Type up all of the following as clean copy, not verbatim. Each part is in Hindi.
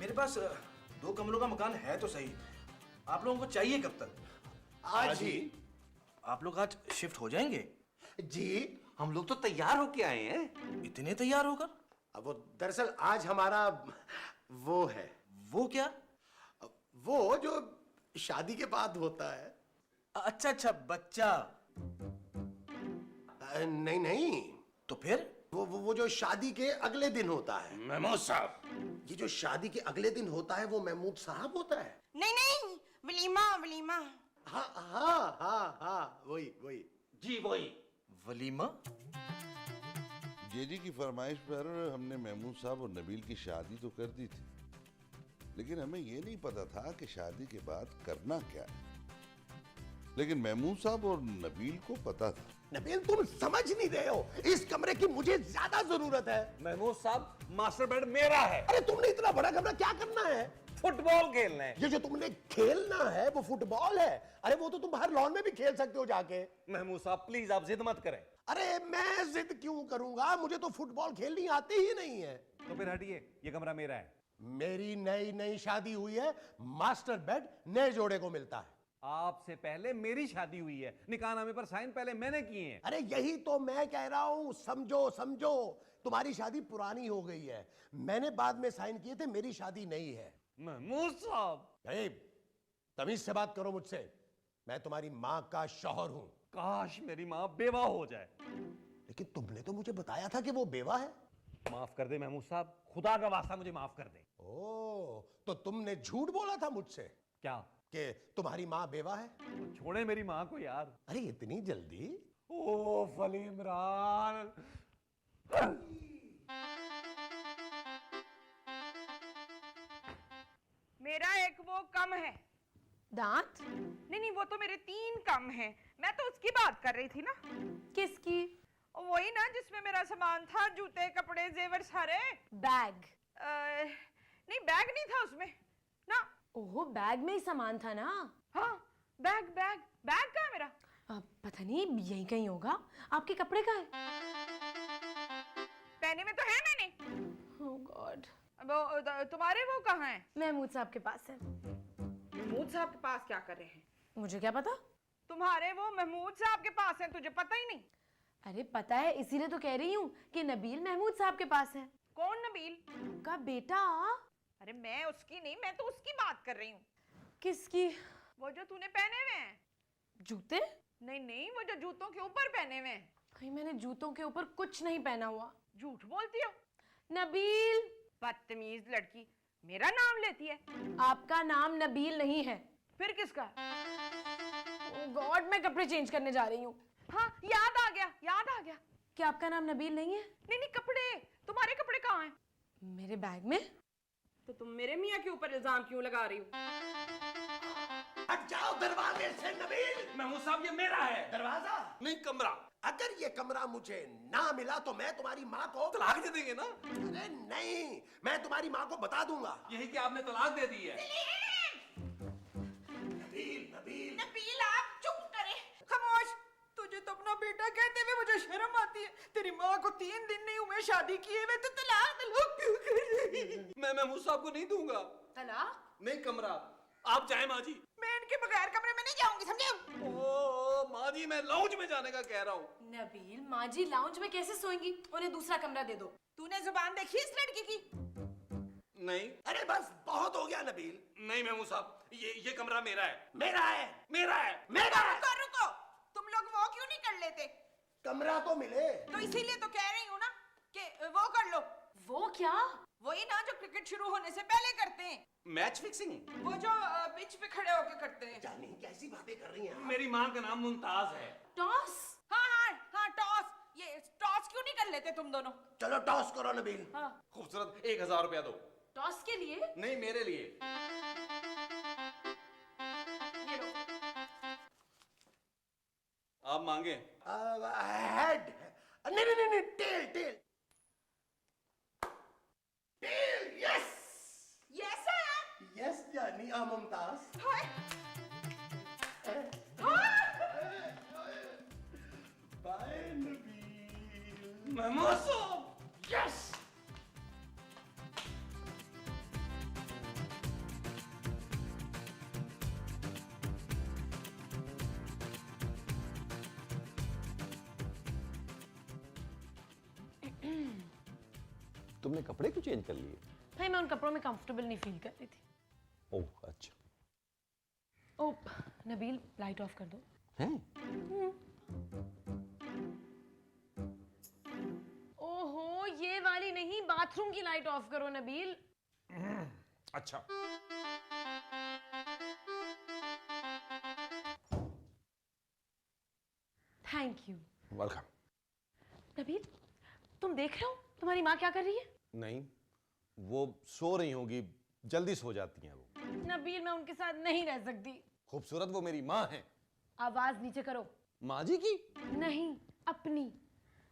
मेरे पास 2 कमरों का मकान है तो सही। आप लोगों को चाहिए कब तक? आज ही। आप लोग आज शिफ्ट हो जाएंगे? जी हम लोग तो तैयार होके आए हैं। इतने तैयार होकर? अब वो दरअसल आज हमारा वो है। वो क्या? वो जो शादी के बाद होता है। अच्छा अच्छा, बच्चा। नहीं नहीं, तो फिर? वो जो शादी के अगले दिन होता है। महमूद साहब, ये जो शादी के अगले दिन होता है वो महमूद साहब होता है। नहीं नहीं, वलीमा वलीमा। हाँ हाँ हाँ हाँ, वही वही। जी वही। वलीमा? जेजी की फरमाइश पर हमने महमूद साहब और नबील की शादी तो कर दी थी, लेकिन हमें ये नहीं पता था कि शादी के बाद करना क्या है। लेकिन महमूद साहब और नबील को पता था। नबील, तुम समझ नहीं रहे हो, इस कमरे की मुझे ज्यादा जरूरत है। महमूद साहब, मास्टर बेड मेरा है। अरे तुमने इतना बड़ा कमरा क्या करना है? फुटबॉल खेलना है। ये जो तुमने खेलना है वो फुटबॉल है। अरे वो तो तुम बाहर लॉन में भी खेल सकते हो जाके। महमूद साहब प्लीज आप जिद मत करें। अरे मैं जिद क्यों करूंगा, मुझे तो फुटबॉल खेलनी आती ही नहीं है। तो फिर हटिए, ये कमरा मेरा है। मेरी नई नई शादी हुई है, मास्टर बेड नए जोड़े को मिलता है। आपसे पहले मेरी शादी हुई है, निकाहनामे पर साइन पहले मैंने किए हैं। अरे यही तो मैं कह रहा हूं, समझो समझो। तुम्हारी शादी पुरानी हो गई है, मैंने बाद में साइन किए थे, मेरी शादी नहीं है। महमूद साहब, तमीज से बात करो मुझसे, मैं तुम्हारी मां का शौहर हूं। काश मेरी माँ बेवा हो जाए। लेकिन तुमने तो मुझे बताया था कि वो बेवा है। माफ कर दे महमूद साहब, खुदा का वास्ता मुझे माफ कर दे। ओ, तो तुमने झूठ बोला था मुझसे क्या? कि तुम्हारी मां बेवा है? तो छोड़े मेरी माँ को यार। अरे इतनी जल्दी? ओ फली इमरान। मेरा एक वो कम है। दांत? नहीं नहीं, वो तो मेरे 3 कम है। मैं तो उसकी बात कर रही थी ना। किसकी? वही ना जिसमें मेरा सामान था, जूते कपड़े जेवर सारे। बैग? नहीं, बैग नहीं था उसमें ना। ओहो, बैग में ही सामान था ना। हाँ, बैग बैग बैग कहाँ है मेरा? पता नहीं, यही कहीं होगा। आपके कपड़े कहाँ हैं? पहने में तो है मैंने। ओह गॉड। वो तुम्हारे वो कहाँ हैं? महमूद साहब के पास है। महमूद साहब के पास क्या कर रहे हैं? मुझे क्या पता। तुम्हारे वो महमूद साहब के पास हैं, तुझे पता ही नहीं? अरे पता है, इसीलिए तो कह रही हूँ कि नबील महमूद साहब के पास है। कौन नबील? का बेटा। अरे मैं उसकी नहीं, मैं तो उसकी बात कर रही हूँ। किसकी? वो जो तूने पहने हुए हैं। जूते? नहीं नहीं, वो जो जूतों के ऊपर पहने हुए हैं। कहीं मैंने जूतों के ऊपर कुछ नहीं पहना हुआ। झूठ बोलती हो नबील। बदतमीज लड़की, मेरा नाम लेती है। आपका नाम नबील नहीं है। फिर किसका? ओह गॉड, मैं कपड़े चेंज करने जा रही हूँ। हाँ, याद आ गया, याद आ गया। क्या आपका नाम नबील नहीं है? नहीं नहीं, कपड़े, तुम्हारे कपड़े कहाँ हैं? मेरे बैग में। तो तुम मेरे मियाँ के ऊपर इल्जाम क्यों लगा रही हो? हट जाओ दरवाजे से नबील। महमूद साहब, ये मेरा है। दरवाजा नहीं, कमरा। अगर ये कमरा मुझे ना मिला तो मैं तुम्हारी माँ को तलाक दे देंगे ना? अरे नहीं, मैं तुम्हारी माँ को बता दूंगा। यही कि आपने तलाक दे दी है। नबील नबील नबील, आप चुप करें, खामोश। तुझे तो अपना बेटा कहते हुए मुझे शर्म आती है। तेरी माँ को 3 दिन नहीं हुए शादी किए हुए, तो तलाक क्यों कर रही है? मैं महमूद साहब को नहीं दूंगा। तलाक? नहीं, कमरा। आप जाए माँ जी। मैं इनके बगैर कमरे में नहीं जाऊंगी, समझे? ओ माँ जी, मैं लाउंज में जाने का कह रहा हूँ। नबील, माँ जी लाउंज में कैसे सोएंगी? उन्हें दूसरा कमरा दे दो। तूने जुबान देखी इस लड़की की? नहीं अरे बस बहुत हो गया नबील। नहीं महमूद साहब, ये कमरा मेरा है। मेरा है, मेरा है। मेरा है। रुको रुको, तुम लोग वो क्यों नहीं कर लेते? कमरा तो मिले। तो इसीलिए तो कह रही हूँ ना कि वो कर लो। वो क्या? वही ना जो क्रिकेट शुरू होने से पहले करते हैं। Match fixing? वो जो पिच पे खड़े होके करते हैं। जानी कैसी बातें कर रही हैं आप? मेरी माँ का नाम मुमताज है। टॉस? हाँ हाँ हाँ, टॉस। ये टॉस क्यों नहीं कर लेते तुम दोनों? चलो टॉस करो नबील। हाँ। खूबसूरत, 1000 रुपया दो। टॉस के लिए? नहीं, मेरे लिए। ये लो। आप मांगे? हेड। नहीं नहीं नहीं, tail tail tail. Yes yes है। यस जानी मुमताज। हाय। बाय नबील। महमूद साहब, यस। तुमने कपड़े क्यों चेंज कर लिए? भाई मैं उन कपड़ों में कंफर्टेबल नहीं फील कर रही थी। ओह अच्छा। ओ नबील लाइट ऑफ कर दो। हैं? ओहो ये वाली नहीं, बाथरूम की लाइट ऑफ करो नबील। अच्छा। Thank you. वेलकम। नबील तुम देख रहे हो तुम्हारी माँ क्या कर रही है? नहीं, वो सो रही होंगी, जल्दी सो जाती हैं वो। नबील मैं उनके साथ नहीं रह सकती। खूबसूरत वो मेरी माँ है। आवाज नीचे करो। माँ जी की? नहीं अपनी।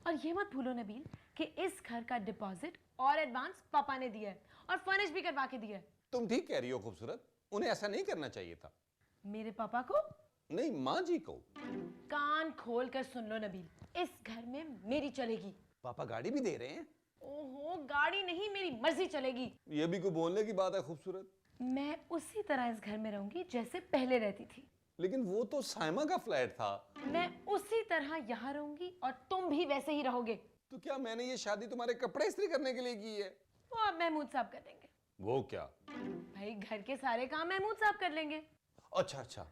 और ये मत भूलो नबील कि इस घर का डिपॉजिट और एडवांस पापा ने दिया है और फर्निश भी करवा के दिया है। तुम ठीक कह रही हो खूबसूरत, उन्हें ऐसा नहीं करना चाहिए था। मेरे पापा को नहीं, माँ जी को। कान खोल कर सुन लो नबील, इस घर में मेरी चलेगी। पापा गाड़ी भी दे रहे हैं? ओहो गाड़ी नहीं, मेरी मर्जी चलेगी। ये भी कोई बोलने की बात है खूबसूरत? मैं उसी तरह इस घर में रहूंगी जैसे पहले रहती थी। लेकिन वो तो साइमा का फ्लैट था। मैं उसी तरह यहाँ रहूंगी और तुम भी वैसे ही रहोगे। तो क्या मैंने ये शादी तुम्हारे कपड़े इस्त्री करने के लिए की है? वो अब महमूद साहब कर देंगे। वो क्या? भाई घर के सारे काम महमूद साहब कर लेंगे। अच्छा अच्छा,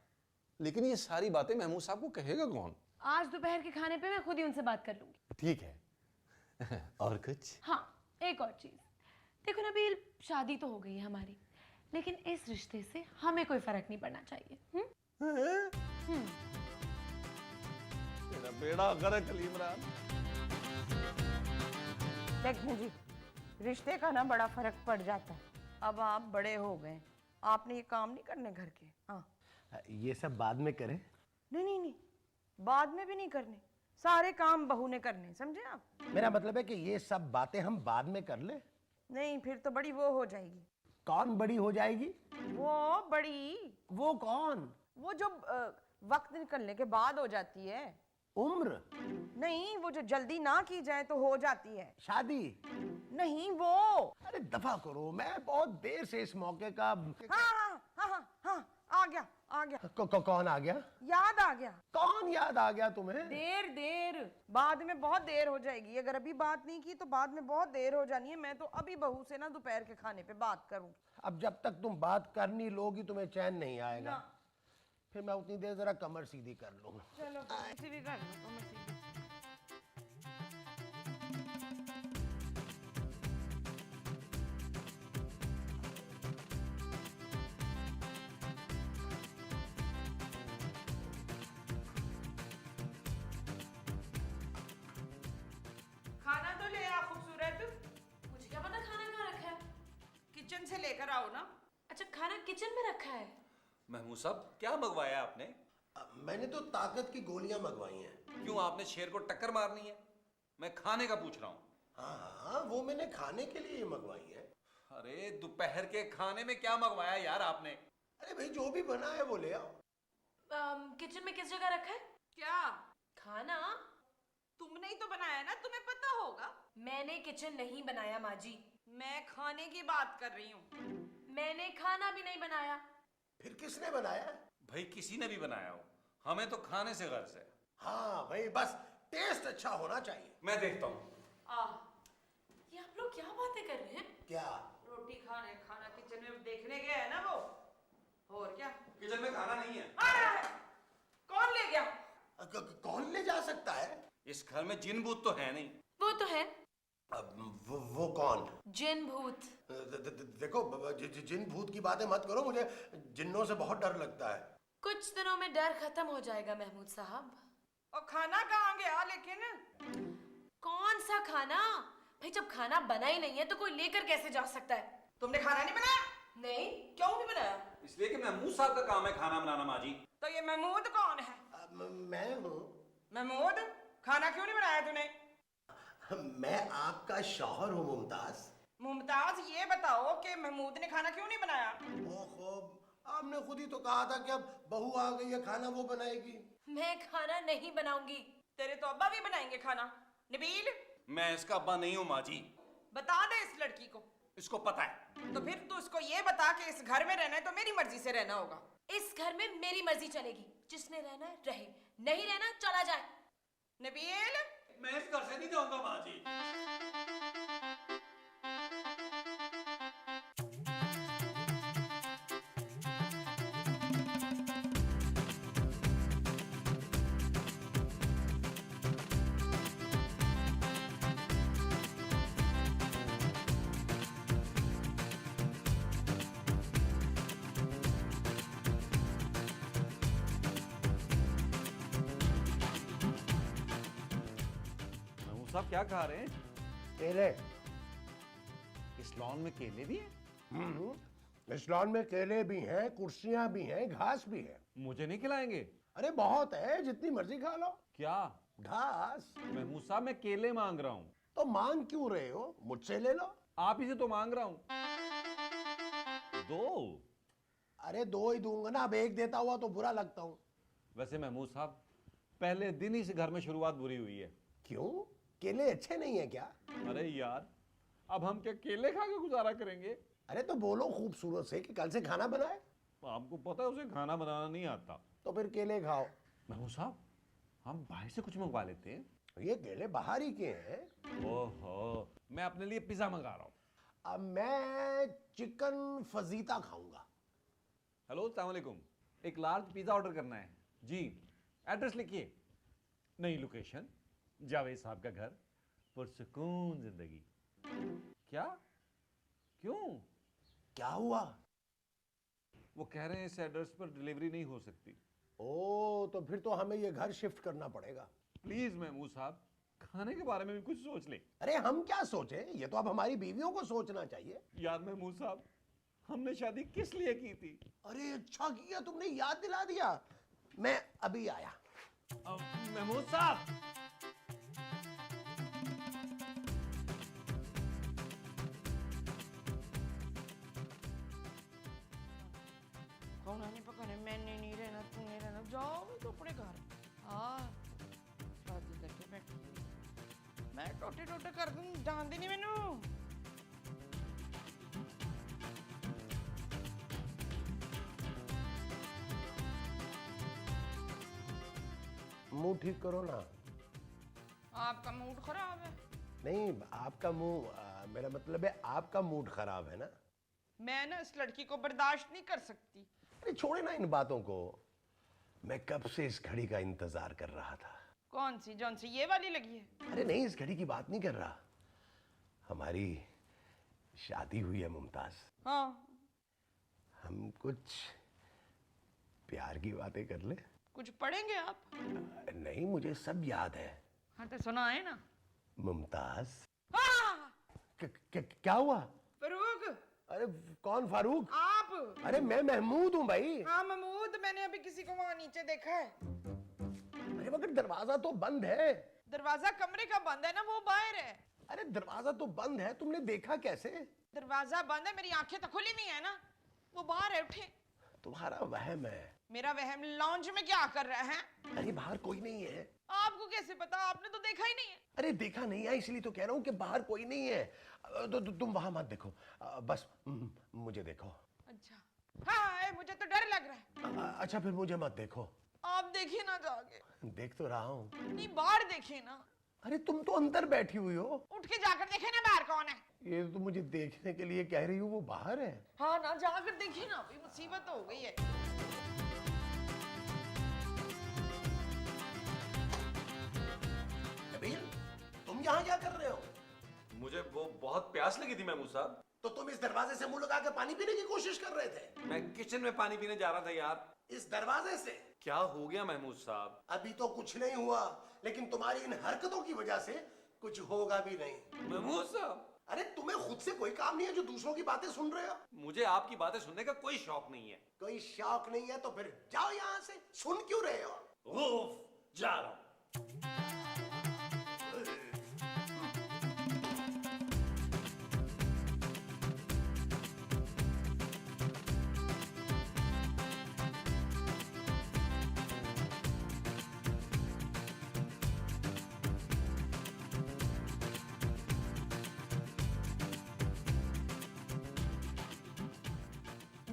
लेकिन ये सारी बातें महमूद साहब को कहेगा कौन? आज दोपहर के खाने पे मैं खुद ही उनसे बात कर लूंगी। ठीक है। और कुछ? हाँ एक और चीज, देखो नबील शादी तो हो गई है हमारी, लेकिन इस रिश्ते से हमें कोई फर्क नहीं पड़ना चाहिए। मेरा बेड़ा गर्क इमरान। देखने जी, रिश्ते का ना बड़ा फर्क पड़ जाता है। अब आप बड़े हो गए, आपने ये काम नहीं करने घर के। हाँ ये सब बाद में करें। नहीं नहीं नहीं, बाद में भी नहीं करने, सारे काम बहू ने करने, समझे आप? मेरा मतलब है कि ये सब बातें हम बाद में कर ले। नहीं फिर तो बड़ी वो हो जाएगी। कौन बड़ी हो जाएगी? वो बड़ी, वो कौन? वो जो वक्त निकलने के बाद हो जाती है। उम्र? नहीं, वो जो जल्दी ना की जाए तो हो जाती है। शादी? नहीं वो। अरे दफा करो, मैं बहुत देर से इस मौके का। हाँ हाँ हाँ हाँ हाँ, आ गया आ गया। कौन आ गया? याद आ गया। कौन याद आ गया तुम्हें? देर देर, बाद में बहुत देर हो जाएगी। अगर अभी बात नहीं की तो बाद में बहुत देर हो जानी है। मैं तो अभी बहू से ना दोपहर के खाने पे बात करूँ। अब जब तक तुम बात करनी लोगी तुम्हें चैन नहीं आएगा। फिर मैं उतनी देर जरा कमर सीधी कर लूँ। चलो सीधी कर लो, कमर सीधी। खाना तो ले आ खूबसूरत। मुझे क्या पता खाना कहाँ रखा है? किचन से लेकर आओ ना। अच्छा खाना किचन में रखा है। महमूद साहब क्या मंगवाया आपने? मैंने तो ताकत की गोलियां मंगवाई हैं। क्यों, आपने शेर को टक्कर मारनी है? मैं खाने का पूछ रहा हूँ। हाँ वो मैंने खाने के लिए मंगवाई है। अरे दोपहर के खाने में क्या मंगवाया यार आपने? अरे भाई जो भी बना है वो ले आओ। किचन में किस जगह रखा है क्या खाना? तुमने ही तो बनाया ना, तुम्हें पता होगा। मैंने किचन नहीं बनाया माँ जी। मैं खाने की बात कर रही हूँ। मैंने खाना भी नहीं बनाया। फिर किसने बनाया? भाई किसी ने भी बनाया हो, हमें तो खाने से गर्ज है। हाँ भाई बस टेस्ट अच्छा होना चाहिए। मैं देखता हूँ। ये आप लोग क्या बातें कर रहे हैं? क्या? रोटी खाने खाना किचन में देखने गया है ना वो। और क्या किचन में खाना नहीं है। आ रहा है? कौन ले गया? कौन ले जा सकता है? इस घर में जिन भूत तो है नहीं। वो तो है। वो कौन? जिन भूत। देखो जिन भूत की बातें मत करो, मुझे जिन्नों से बहुत डर लगता है। कुछ दिनों में डर खत्म हो जाएगा महमूद साहब। और खाना कहाँ गया? लेकिन कौन सा खाना? भाई जब खाना बना ही नहीं है तो कोई लेकर कैसे जा सकता है? तुमने खाना नहीं बनाया? नहीं। क्यों नहीं बनाया? इसलिए कि महमूद साहब का काम है खाना बनाना माँ जी। तो ये महमूद कौन है? मैं हूँ। महमूद, खाना क्यों नहीं बनाया तूने? मैं आपका शौहर हूँ मुमताज। मुमताज ये बताओ कि महमूद ने खाना क्यों नहीं बनाया? ओहो, आपने खुद ही तो कहा था कि अब बहू आ गई है, खाना वो बनाएगी। मैं खाना नहीं बनाऊंगी। तेरे तो अब्बा भी बनाएंगे खाना। नबील, मैं इसका अब्बा नहीं हूँ माँ जी। बता दे इस लड़की को। इसको पता है। तो फिर तू इसको ये बता कि इस घर में रहना है तो मेरी मर्जी से रहना होगा। इस घर में मेरी मर्जी चलेगी। जिसने रहना है रहे, नहीं रहना चला जाए। नबील, मैं इस घर से नहीं जाऊंगा माँ जी। साहब क्या खा रहे हैं? केले। इस लॉन में केले भी हैं? इस लॉन में केले भी हैं, कुर्सियां भी हैं, घास भी है। मुझे नहीं खिलाएंगे? अरे बहुत है, जितनी मर्जी खा लो। क्या? घास। महमूद साहब मैं केले मांग रहा हूँ। तो मांग क्यों रहे हो? मुझसे ले लो। आप ही से तो मांग रहा हूँ। दो। अरे दो ही दूंगा ना, अब एक देता हुआ तो बुरा लगता हूँ। वैसे महमूद साहब पहले दिन ही से घर में शुरुआत बुरी हुई है। क्यों? केले अच्छे नहीं है क्या? अरे यार अब हम क्या केले खा के गुजारा करेंगे? अरे तो बोलो खूबसूरत से कि कल से खाना बनाए। आपको पता है उसे खाना बनाना नहीं आता। तो फिर केले खाओ। महमूद साहब हम बाहर से कुछ मंगवा लेते हैं। ये केले बाहर ही के हैं। ओहो, मैं अपने लिए पिज्जा मंगा रहा हूँ। अब मैं चिकन फजीता खाऊंगा। हेलो अस्सलाम वालेकुम, एक लार्ज पिज्जा ऑर्डर करना है जी। एड्रेस लिखिए। नई लोकेशन, जावेद साहब का घर, पुरसुकून जिंदगी। क्या? क्यों? क्या हुआ? वो कह रहे हैं इस एड्रेस पर डिलीवरी नहीं हो सकती। ओ, तो फिर तो हमें ये घर शिफ्ट करना पड़ेगा। प्लीज महमूद साहब खाने के बारे में भी कुछ सोच ले। अरे हम क्या सोचे, ये तो अब हमारी बीवियों को सोचना चाहिए। याद महमूद साहब हमने शादी किस लिए की थी? अरे अच्छा किया तुमने याद दिला दिया। मैं अभी आया। महमूद साहब कौन आने पकाने, मैंने नहीं रहना, तूने रहना, जाओ तो अपने घर। हाँ शादी करके बैठी मैं टोटे टोटे कर दूं, जानती नहीं मैनू। मुंह ठीक करो ना। आपका मूड खराब है। नहीं, आपका मुंह, मेरा मतलब है आपका मूड खराब है ना। मैं ना इस लड़की को बर्दाश्त नहीं कर सकती। अरे छोड़े ना इन बातों को। मैं कब से इस घड़ी का इंतजार कर रहा था। कौन सी? जौन सी ये वाली लगी है? अरे नहीं, इस घड़ी की बात नहीं कर रहा। हमारी शादी हुई है मुमताज। हाँ हम कुछ प्यार की बातें कर ले। कुछ पढ़ेंगे आप? नहीं, मुझे सब याद है। हाँ तो सुनाए ना। मुमताज। हाँ क्या हुआ? फरूक। अरे कौन फारूक? आप? अरे मैं महमूद हूँ भाई। हाँ महमूद, मैंने अभी किसी को वहां नीचे देखा है। अरे मगर दरवाजा तो बंद है। दरवाजा कमरे का बंद है ना, वो बाहर है। अरे दरवाजा तो बंद है, तुमने देखा कैसे? दरवाजा बंद है, मेरी आंखें तो खुली नहीं है ना। वो बाहर है, उठे। तुम्हारा वहम है। मेरा वहम लॉन्ज में क्या कर रहा है? अरे बाहर कोई नहीं है। आपको कैसे पता? आपने तो देखा ही नहीं है। अरे देखा नहीं है, इसलिए तो कह रहा हूँ कि बाहर कोई नहीं है। तुम वहां मत देखो, बस मुझे देखो। अच्छा हाँ, मुझे तो डर लग रहा है। अच्छा फिर मुझे मत देखो। आप देखिए ना जाके। देख तो रहा हूँ। नहीं बाहर देखिए ना। अरे तुम तो अंदर बैठी हुई हो। उठ के जाकर देखे ना बाहर कौन है। ये तो मुझे देखने के लिए कह रही हूँ, वो बाहर है। हाँ ना, जाकर देखिए ना, अभी मुसीबत हो गई है। नबील, तुम यहाँ क्या कर रहे हो? मुझे वो बहुत प्यास लगी थी महमूद साहब। तो तुम इस दरवाजे से मुंह लगा के पानी पीने की कोशिश कर रहे थे? मैं किचन में पानी पीने जा रहा था यार। इस दरवाजे से? क्या हो गया महमूद साहब? अभी तो कुछ नहीं हुआ, लेकिन तुम्हारी इन हरकतों की वजह से कुछ होगा भी नहीं। महमूद साहब अरे तुम्हें खुद से कोई काम नहीं है जो दूसरों की बातें सुन रहे हो? मुझे आपकी बातें सुनने का कोई शौक नहीं है। कोई शौक नहीं है तो फिर जाओ यहाँ से। सुन क्यों रहे हो? उफ, जा रहा हूं।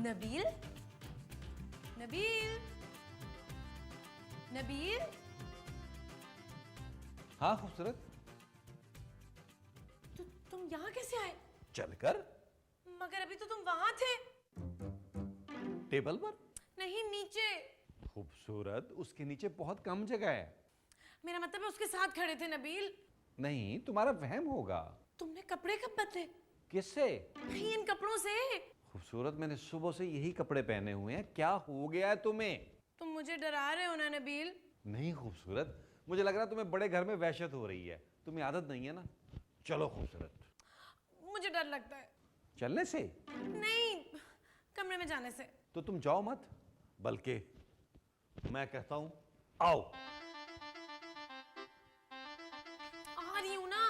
नबील, नबील, नबील। हाँ खूबसूरत। तुम यहाँ कैसे आए? चलकर। मगर अभी तो तुम वहां थे। टेबल पर? नहीं, नीचे। खूबसूरत, उसके नीचे बहुत कम जगह है। मेरा मतलब है उसके साथ खड़े थे नबील। नहीं, तुम्हारा वहम होगा। तुमने कपड़े कब बदले? किससे? भाई इन कपड़ों से। खूबसूरत, मैंने सुबह से यही कपड़े पहने हुए हैं। क्या हो गया है तुम्हें? तुम मुझे डरा रहे हो ना नबील? नहीं खूबसूरत, मुझे लग रहा है तुम्हें बड़े घर में वहशत हो रही है, तुम्हें आदत नहीं है ना। चलो खूबसूरत, मुझे डर लगता है। चलने से? नहीं, कमरे में जाने से। तो तुम जाओ मत, बल्कि मैं कहता हूं आओ। आ रही हूं ना।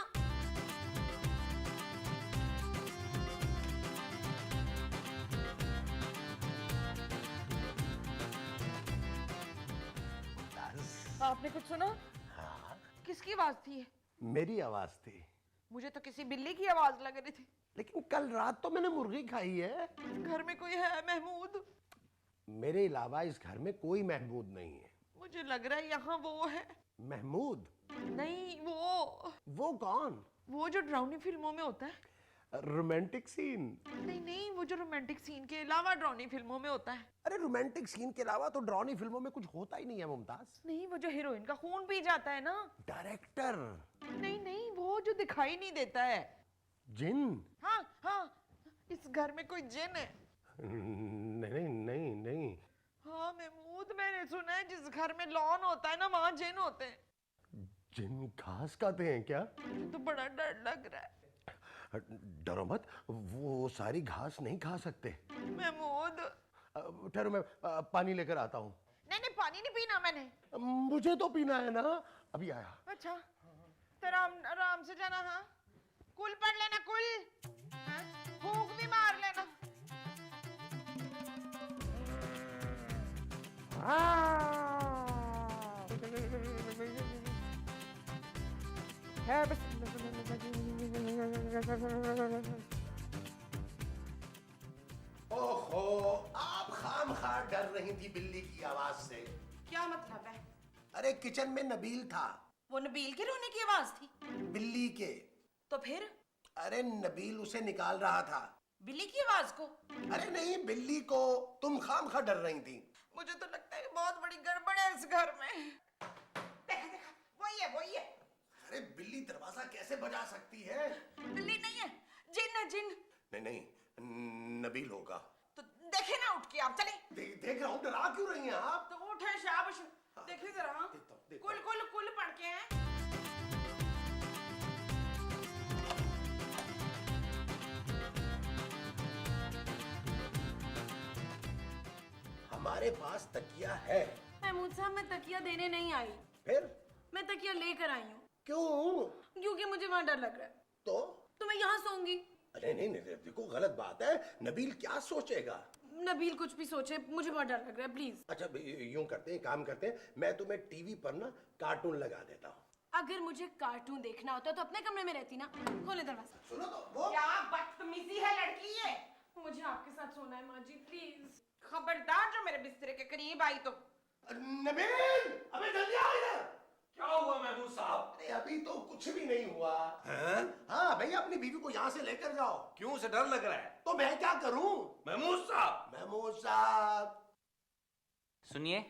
आपने कुछ सुना? हाँ, किसकी आवाज थी? मेरी आवाज थी। मुझे तो किसी बिल्ली की आवाज लग रही थी। लेकिन कल रात तो मैंने मुर्गी खाई है। घर में कोई है महमूद? मेरे अलावा इस घर में कोई महमूद नहीं है। मुझे लग रहा है यहाँ वो है। महमूद? नहीं, वो कौन? वो जो ड्राउनी फिल्मों में होता है। Romantic scene? नहीं नहीं, वो जो रोमांटिक सीन के अलावा ड्राउनी फिल्मों में होता है। अरे रोमांटिक सीन के अलावा तो ड्राउनी फिल्मों में कुछ होता ही नहीं है मुमताज। नहीं, वो जो हीरोइन का खून पी जाता है ना। डायरेक्टर? नहीं नहीं, वो जो दिखाई नहीं देता है। जिन? हाँ हाँ, इस घर में कोई जिन है। नहीं नहीं नहीं। हाँ महमूद, मैंने सुना है जिस घर में लॉन होता है ना, वहाँ जिन होते हैं। जिन घास खाते हैं क्या? मुझे तो बड़ा डर लग रहा है। डरो मत, वो सारी घास नहीं खा सकते। महमूद, ठहरो, मैं पानी लेकर आता हूँ। नहीं नहीं, पानी नहीं पीना मैंने। मुझे तो पीना है ना, अभी आया। अच्छा, तो आराम से जाना। हाँ, कुल पढ़ लेना, कुल। हाँ? फूंक भी मार लेना। ओहो, आप खामखा डर रही थी बिल्ली की आवाज से। क्या मतलब है? अरे किचन में नबील था। वो नबील के रोने की आवाज थी? बिल्ली के। तो फिर? अरे नबील उसे निकाल रहा था। बिल्ली की आवाज को? अरे नहीं, बिल्ली को। तुम खामखा डर रही थी। मुझे तो लगता है बहुत बड़ी गड़बड़ है इस घर में। देखा देखा, वही है। अरे बिल्ली दरवाजा कैसे बजा सकती है? बिल्ली नहीं है, जिन है, जिन। नहीं नहीं, नबील होगा। तो देखे ना उठ के, आप चले। देख रहा हूँ, डरा क्यों रही हैं आप? तो उठे शाबाश, देखिए जरा। देखता हूँ। कुल पढ़ के हैं। हमारे पास तकिया है। महमूद साहब, मैं तकिया देने नहीं आई, फिर? मैं तकिया लेकर आई हूँ। क्यों? क्योंकि मुझे वहां डर लग रहा है। तो मैं यहाँ सोऊंगी। अरे नहीं नहीं, देखो गलत बात है। नबील क्या सोचेगा? नबील कुछ भी सोचे, मुझे बहुत डर लग रहा है, प्लीज। अच्छा यूं करते हैं, काम करते हैं, मैं तुम्हें टीवी पर ना कार्टून लगा देता हूँ। अगर मुझे कार्टून देखना होता तो अपने कमरे में रहती ना। खोले दरवाजा। सुनो तो, वो क्या बदतमीजी है लड़की ये। मुझे आपके साथ सोना है माँ जी, प्लीज। खबरदार जो मेरे बिस्तर के करीब आई तो। नबील, अबे जल्दी आओ इधर। क्या हुआ महमूद साहब? अरे अभी तो कुछ भी नहीं हुआ। हाँ भैया, अपनी बीवी को यहाँ से लेकर जाओ। क्यों, उसे डर लग रहा है? तो मैं क्या करूं? महमूद साहब। महमूद साहब सुनिए।